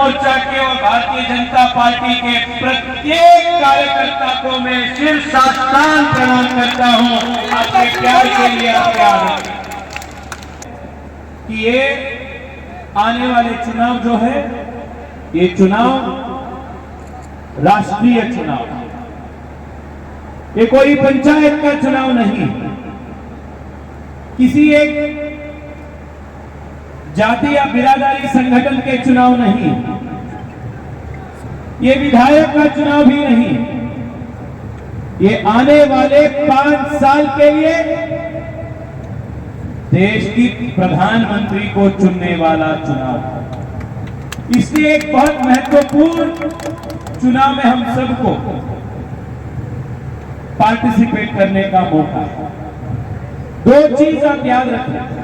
मोर्चा के और भारतीय जनता पार्टी के प्रत्येक कार्यकर्ता को मैं सिर साष्टांग प्रणाम करता हूं। आपके प्यार के लिए प्यार कि ये आने वाले चुनाव जो है, ये चुनाव राष्ट्रीय चुनाव, ये कोई पंचायत का चुनाव नहीं, किसी एक जाति या बिरादरी संगठन के चुनाव नहीं, ये विधायक का चुनाव भी नहीं, ये आने वाले 5 साल के लिए देश की प्रधानमंत्री को चुनने वाला चुनाव। इसलिए एक बहुत महत्वपूर्ण चुनाव में हम सबको पार्टिसिपेट करने का मौका है। 2 चीज आप याद रखें।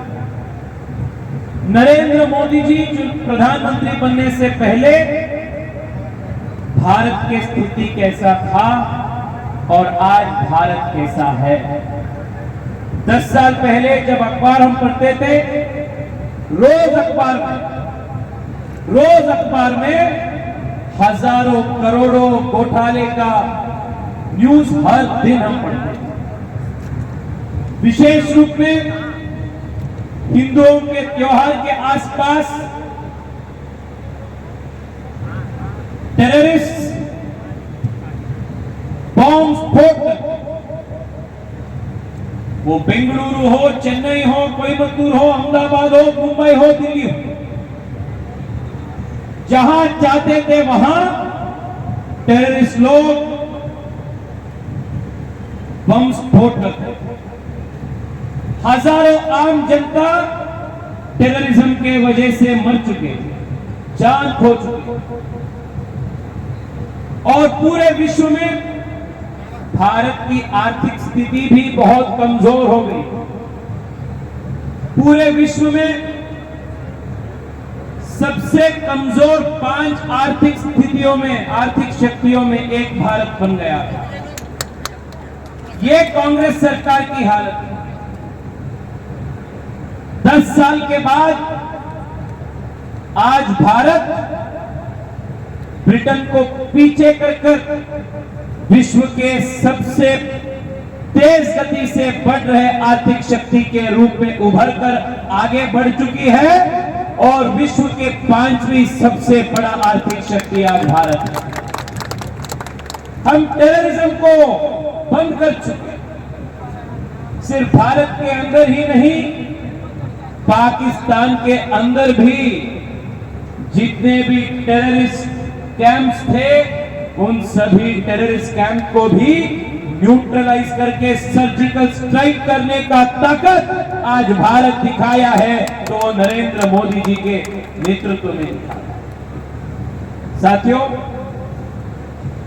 नरेंद्र मोदी जी प्रधानमंत्री बनने से पहले भारत की स्थिति कैसा था और आज भारत कैसा है। 10 साल पहले जब अखबार हम पढ़ते थे, रोज अखबार में हजारों करोड़ों घोटाले का न्यूज हर दिन हम पढ़ते थे। विशेष रूप में हिंदुओं के त्योहार के आसपास टेररिस्ट बॉम्ब स्फोट, वो बेंगलुरु हो, चेन्नई हो, कोयम्बतूर हो, अहमदाबाद हो, मुंबई हो, दिल्ली हो, जहां जाते थे वहां टेररिस्ट लोग बम स्फोट करते। हजारों आम जनता टेररिज्म के वजह से मर चुके, जान खो चुके, और पूरे विश्व में भारत की आर्थिक स्थिति भी बहुत कमजोर हो गई। पूरे विश्व में सबसे कमजोर 5 आर्थिक स्थितियों में, आर्थिक शक्तियों में एक भारत बन गया। ये कांग्रेस सरकार की हालत है। 10 साल के बाद आज भारत ब्रिटेन को पीछे कर विश्व के सबसे तेज गति से बढ़ रहे आर्थिक शक्ति के रूप में उभर कर आगे बढ़ चुकी है और विश्व के 5वीं सबसे बड़ा आर्थिक शक्ति आज भारत है। हम टेररिज्म को बंद कर चुके, सिर्फ भारत के अंदर ही नहीं, पाकिस्तान के अंदर भी जितने भी टेररिस्ट कैंप्स थे, उन सभी टेररिस्ट कैंप को भी न्यूट्रलाइज करके सर्जिकल स्ट्राइक करने का ताकत आज भारत दिखाया है, तो नरेंद्र मोदी जी के नेतृत्व में दिखाया। साथियों,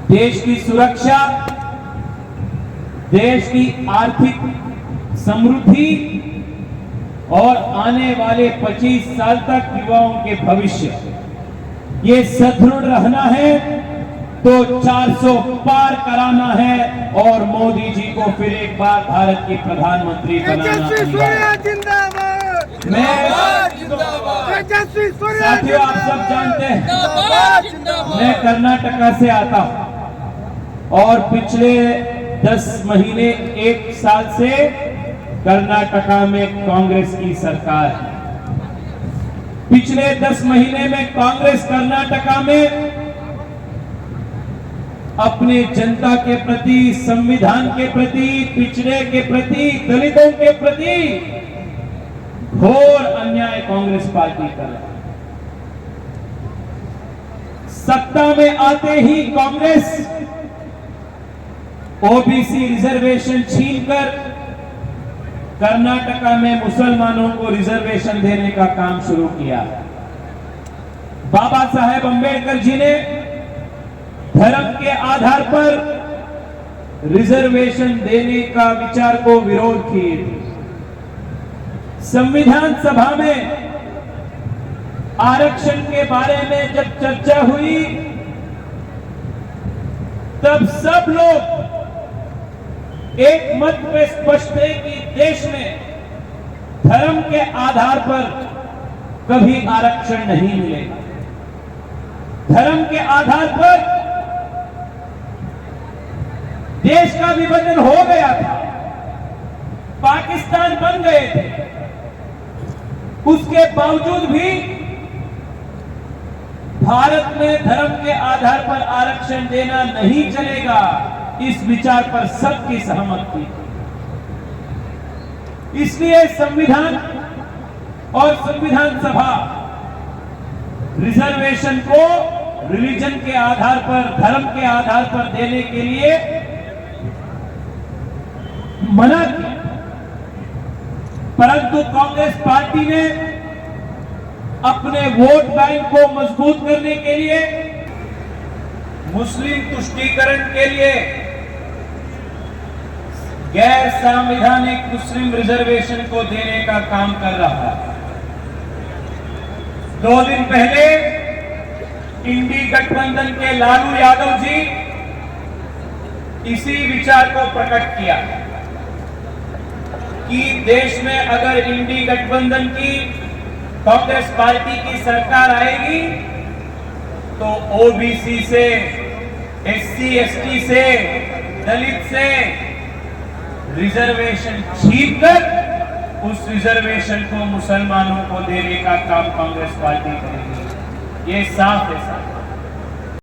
देश की सुरक्षा, देश की आर्थिक समृद्धि और आने वाले 25 साल तक युवाओं के भविष्य, ये सुदृढ़ रहना है तो 400 पार कराना है और मोदी जी को फिर एक बार भारत की प्रधानमंत्री बनाना है। साथियों, आप सब जानते हैं मैं कर्नाटका से आता हूं और पिछले 10 महीने 1 साल से कर्नाटका में कांग्रेस की सरकार है। पिछले 10 महीने में कांग्रेस कर्नाटका में अपने जनता के प्रति, संविधान के प्रति, पिछड़े के प्रति, दलितों के प्रति घोर अन्याय कांग्रेस पार्टी कर रही है। सत्ता में आते ही कांग्रेस ओबीसी रिजर्वेशन छीनकर कर्नाटका में मुसलमानों को रिजर्वेशन देने का काम शुरू किया। बाबा साहेब अंबेडकर जी ने धर्म के आधार पर रिजर्वेशन देने का विचार को विरोध किए थे। संविधान सभा में आरक्षण के बारे में जब चर्चा हुई, तब सब लोग एक मत पे स्पष्ट है कि देश में धर्म के आधार पर कभी आरक्षण नहीं मिलेगा। धर्म के आधार पर देश का विभाजन हो गया था, पाकिस्तान बन गए थे, उसके बावजूद भी भारत में धर्म के आधार पर आरक्षण देना नहीं चलेगा, इस विचार पर सबकी सहमति थी। इसलिए संविधान और संविधान सभा रिजर्वेशन को रिलीजन के आधार पर, धर्म के आधार पर देने के लिए मना किया, परंतु कांग्रेस पार्टी ने अपने वोट बैंक को मजबूत करने के लिए, मुस्लिम तुष्टीकरण के लिए गैर संवैधानिक मुस्लिम रिजर्वेशन को देने का काम कर रहा है। 2 दिन पहले इंडी गठबंधन के लालू यादव जी इसी विचार को प्रकट किया कि देश में अगर इंडी गठबंधन की कांग्रेस पार्टी की सरकार आएगी तो ओबीसी से, एससी एसटी से, दलित से रिजर्वेशन छीनकर उस रिजर्वेशन को मुसलमानों को देने का काम कांग्रेस पार्टी करेगी। ये साफ है साफ।